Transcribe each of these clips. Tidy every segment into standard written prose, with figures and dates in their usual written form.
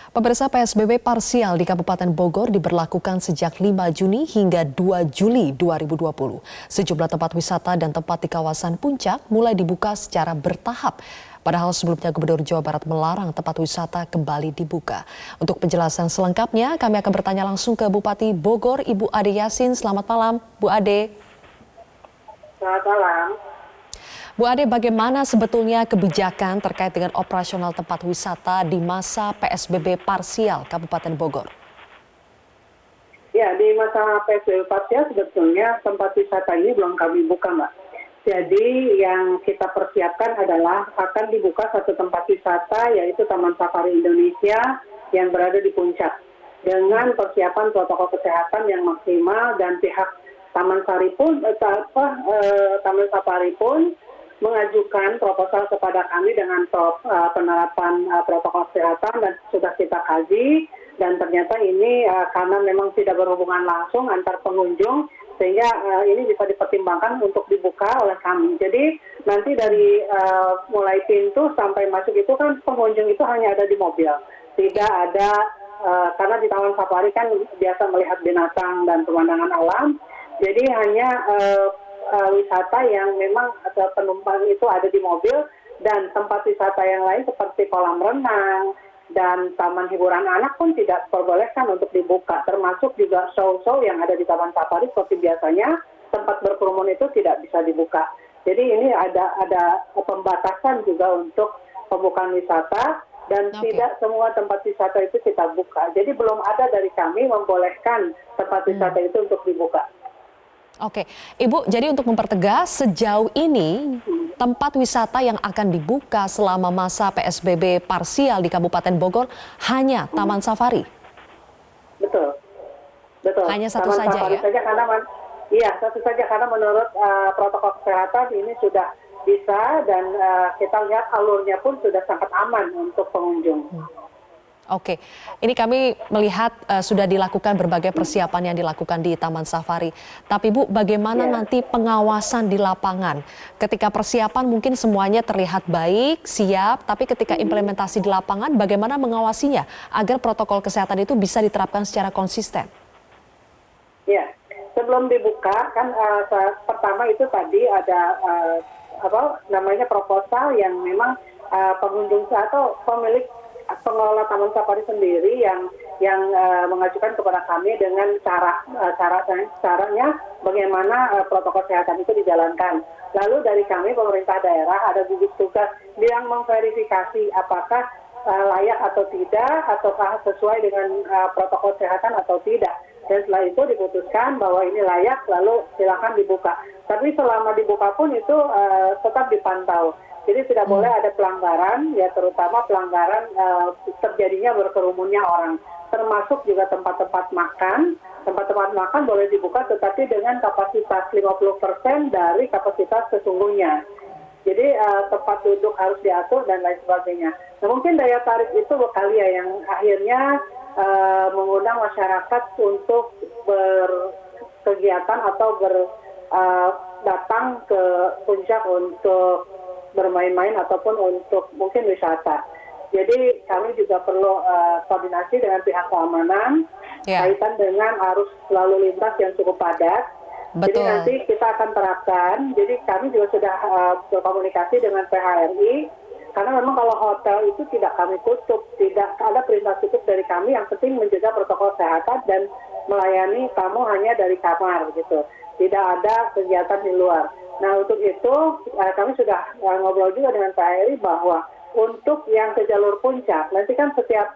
Pemirsa, PSBB parsial di Kabupaten Bogor diberlakukan sejak 5 Juni hingga 2 Juli 2020. Sejumlah tempat wisata dan tempat di kawasan Puncak mulai dibuka secara bertahap. Padahal sebelumnya Gubernur Jawa Barat melarang tempat wisata kembali dibuka. Untuk penjelasan selengkapnya, kami akan bertanya langsung ke Bupati Bogor, Ibu Ade Yasin. Selamat malam, Bu Ade. Selamat malam. Bu Ade, bagaimana sebetulnya kebijakan terkait dengan operasional tempat wisata di masa PSBB parsial Kabupaten Bogor? Ya, di masa PSBB parsial sebetulnya tempat wisata ini belum kami buka, Mbak. Jadi yang kita persiapkan adalah akan dibuka satu tempat wisata, yaitu Taman Safari Indonesia yang berada di Puncak. Dengan persiapan protokol kesehatan yang maksimal dan pihak Taman Safari pun mengajukan proposal kepada kami dengan penerapan protokol kesehatan dan sudah kita kaji, dan ternyata ini karena memang tidak berhubungan langsung antar pengunjung sehingga ini bisa dipertimbangkan untuk dibuka oleh kami. Jadi nanti dari mulai pintu sampai masuk itu kan pengunjung itu hanya ada di mobil, tidak ada karena di Taman Safari kan biasa melihat binatang dan pemandangan alam, jadi hanya wisata yang memang penumpang itu ada di mobil, dan tempat wisata yang lain seperti kolam renang dan taman hiburan anak pun tidak diperbolehkan untuk dibuka, termasuk juga show-show yang ada di Taman Safari seperti biasanya tempat berkerumun itu tidak bisa dibuka. Jadi ini ada pembatasan juga untuk pembukaan wisata, dan tidak semua tempat wisata itu kita buka. Jadi belum ada dari kami membolehkan tempat wisata itu untuk dibuka. Oke, Ibu, jadi untuk mempertegas sejauh ini tempat wisata yang akan dibuka selama masa PSBB parsial di Kabupaten Bogor hanya Taman Safari. Betul, betul. Hanya satu Taman saja Safari ya? saja satu saja karena menurut protokol kesehatan ini sudah bisa, dan kita lihat alurnya pun sudah sangat aman untuk pengunjung. Oke, ini kami melihat sudah dilakukan berbagai persiapan yang dilakukan di Taman Safari. Tapi Bu, bagaimana nanti pengawasan di lapangan? Ketika persiapan mungkin semuanya terlihat baik, siap, tapi ketika implementasi di lapangan bagaimana mengawasinya agar protokol kesehatan itu bisa diterapkan secara konsisten? Ya, sebelum dibuka kan pertama itu tadi ada proposal yang memang pengunjung atau pemilik pengelola Taman Safari sendiri yang mengajukan kepada kami dengan caranya bagaimana protokol kesehatan itu dijalankan. Lalu dari kami pemerintah daerah ada gugus tugas yang memverifikasi apakah layak atau tidak, ataukah sesuai dengan protokol kesehatan atau tidak. Dan setelah itu diputuskan bahwa ini layak, lalu silakan dibuka. Tapi selama dibuka pun itu tetap dipantau. Jadi tidak boleh ada pelanggaran, ya terutama pelanggaran terjadinya berkerumunnya orang. Termasuk juga tempat-tempat makan. Tempat-tempat makan boleh dibuka tetapi dengan kapasitas 50% dari kapasitas sesungguhnya. Jadi tempat duduk harus diatur dan lain sebagainya. Nah, mungkin daya tarik itu kali ya yang akhirnya mengundang masyarakat untuk berkegiatan atau datang ke Puncak untuk bermain-main ataupun untuk mungkin wisata. Jadi kami juga perlu koordinasi dengan pihak keamanan kaitan dengan arus lalu lintas yang cukup padat. Betul. Jadi nanti kita akan terapkan. Jadi kami juga sudah berkomunikasi dengan PHRI, karena memang kalau hotel itu tidak kami tutup, tidak ada perintah tutup dari kami. Yang penting menjaga protokol kesehatan dan melayani tamu hanya dari kamar gitu. Tidak ada kegiatan di luar. Nah, untuk itu kami sudah ngobrol juga dengan Pak Eri bahwa untuk yang ke jalur Puncak, nanti kan setiap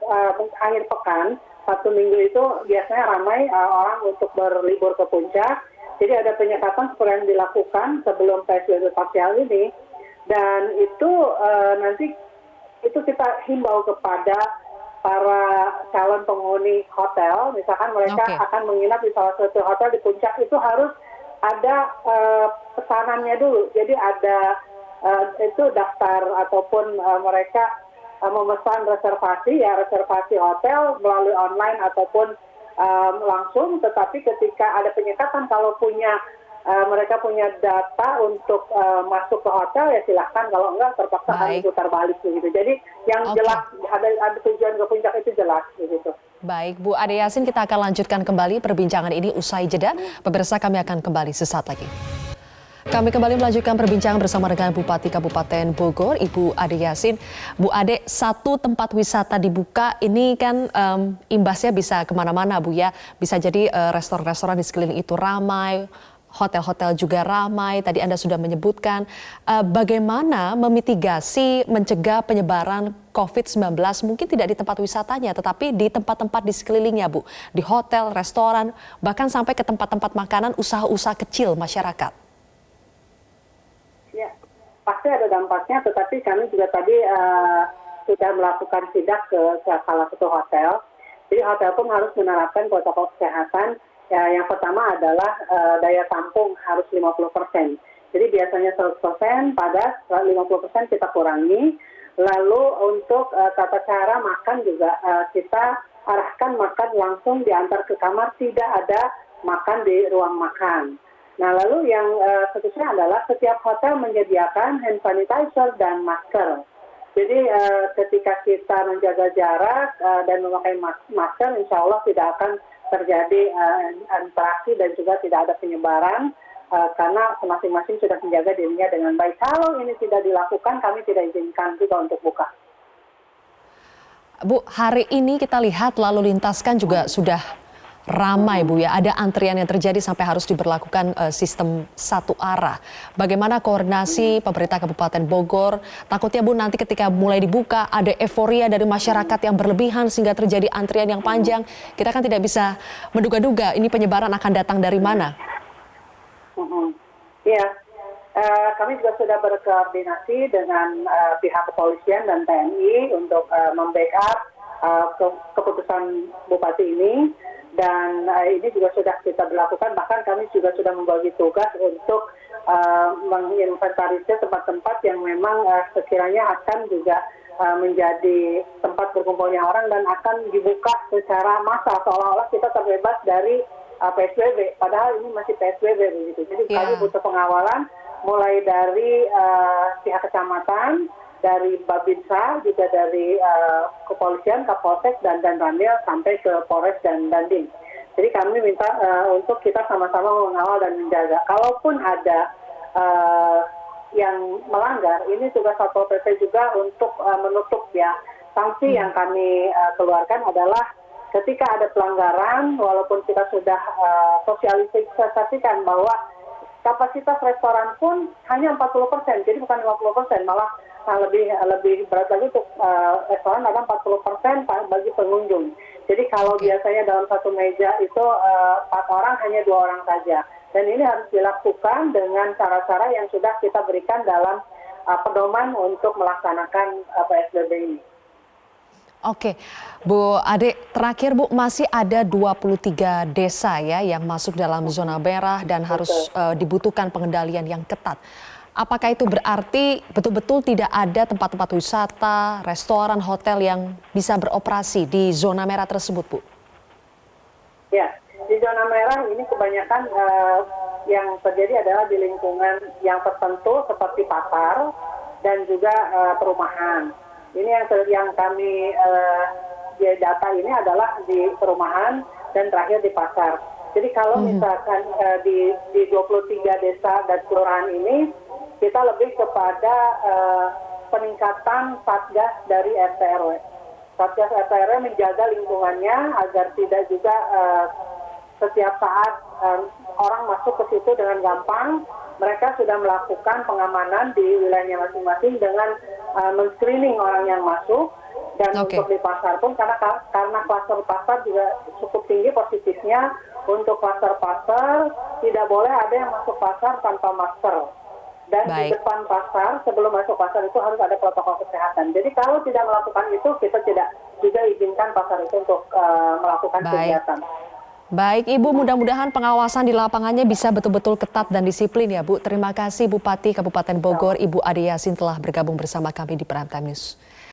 akhir pekan, Sabtu Minggu itu biasanya ramai orang untuk berlibur ke Puncak. Jadi ada penyekatan seperti yang dilakukan sebelum PSBB parsial ini. Dan itu nanti itu kita himbau kepada para calon penghuni hotel, misalkan mereka akan menginap di salah satu hotel di Puncak, itu harus ada pesanannya dulu. Jadi ada itu daftar ataupun mereka memesan reservasi hotel melalui online ataupun langsung. Tetapi ketika ada penyekatan, kalau punya mereka punya data untuk masuk ke hotel ya silahkan, kalau enggak terpaksa harus putar balik begitu. Jadi yang jelas ada tujuan ke puncak itu jelas begitu. Baik, Bu Ade Yasin, kita akan lanjutkan kembali perbincangan ini usai jeda. Pemirsa, kami akan kembali sesaat lagi. Kami kembali melanjutkan perbincangan bersama dengan Bupati Kabupaten Bogor, Ibu Ade Yasin. Bu Ade, satu tempat wisata dibuka, ini kan imbasnya bisa kemana-mana, Bu ya. Bisa jadi restoran-restoran di sekeliling itu ramai, hotel-hotel juga ramai. Tadi Anda sudah menyebutkan bagaimana memitigasi, mencegah penyebaran COVID-19, mungkin tidak di tempat wisatanya, tetapi di tempat-tempat di sekelilingnya, Bu. Di hotel, restoran, bahkan sampai ke tempat-tempat makanan, usaha-usaha kecil masyarakat. Ya, pasti ada dampaknya, tetapi kami juga tadi sudah melakukan sidak ke salah satu hotel. Jadi hotel pun harus menerapkan protokol kesehatan. Ya, yang pertama adalah daya tampung harus 50%. Jadi biasanya 100%, pada 50% kita kurangi. Lalu untuk tata cara makan juga kita arahkan makan langsung diantar ke kamar, tidak ada makan di ruang makan. Nah, lalu yang seterusnya adalah setiap hotel menyediakan hand sanitizer dan masker. Jadi ketika kita menjaga jarak dan memakai masker, insya Allah tidak akan terjadi interaksi dan juga tidak ada penyebaran karena masing-masing sudah menjaga dirinya dengan baik. Kalau ini tidak dilakukan, kami tidak izinkan juga untuk buka. Bu, hari ini kita lihat lalu lintas kan juga sudah ramai, Bu ya. Ada antrian yang terjadi sampai harus diberlakukan sistem satu arah. Bagaimana koordinasi pemerintah Kabupaten Bogor? Takutnya, Bu, nanti ketika mulai dibuka ada euforia dari masyarakat yang berlebihan sehingga terjadi antrian yang panjang. Kita kan tidak bisa menduga-duga ini penyebaran akan datang dari mana. Iya, kami juga sudah berkoordinasi dengan pihak kepolisian dan TNI untuk membackup keputusan Bupati ini. Dan ini juga sudah kita berlakukan, bahkan kami juga sudah membagi tugas untuk menginventarisir tempat-tempat yang memang sekiranya akan juga menjadi tempat berkumpulnya orang dan akan dibuka secara massal, seolah-olah kita terbebas dari PSBB, padahal ini masih PSBB begitu. Jadi kami butuh pengawalan mulai dari pihak kecamatan, dari Babinsa, juga dari kepolisian, Kapolsek, dan Danramil sampai ke Polres dan Dandim. Jadi kami minta untuk kita sama-sama mengawal dan menjaga. Kalaupun ada yang melanggar, ini tugas Satpol PP juga untuk menutup ya. Sanksi yang kami keluarkan adalah ketika ada pelanggaran, walaupun kita sudah sosialisasikan bahwa kapasitas restoran pun hanya 40%, jadi bukan 50%, malah lebih berat lagi untuk restoran ada 40% bagi pengunjung. Jadi kalau biasanya dalam satu meja itu 4 orang, hanya 2 orang saja. Dan ini harus dilakukan dengan cara-cara yang sudah kita berikan dalam pedoman untuk melaksanakan PSBB ini. Oke, Bu Ade, terakhir Bu, masih ada 23 desa ya yang masuk dalam zona merah dan harus dibutuhkan pengendalian yang ketat. Apakah itu berarti betul-betul tidak ada tempat-tempat wisata, restoran, hotel yang bisa beroperasi di zona merah tersebut, Bu? Ya, di zona merah ini kebanyakan yang terjadi adalah di lingkungan yang tertentu seperti pasar dan juga perumahan. Ini yang kami data ini adalah di perumahan dan terakhir di pasar. Jadi kalau misalkan di 23 desa dan kelurahan ini, kita lebih kepada peningkatan Satgas dari RT RW. Satgas RT RW menjaga lingkungannya agar tidak juga setiap saat orang masuk ke situ dengan gampang. Mereka sudah melakukan pengamanan di wilayahnya masing-masing dengan men-screening orang yang masuk. Dan untuk di pasar pun, karena kluster pasar juga cukup tinggi positifnya, untuk kluster pasar tidak boleh ada yang masuk pasar tanpa masker. Dan di depan pasar, sebelum masuk pasar itu harus ada protokol kesehatan. Jadi kalau tidak melakukan itu, kita tidak juga izinkan pasar itu untuk melakukan kegiatan. Baik, Ibu, mudah-mudahan pengawasan di lapangannya bisa betul-betul ketat dan disiplin ya, Bu. Terima kasih Bupati Kabupaten Bogor, Ibu Ade Yasin telah bergabung bersama kami di Prime Time News.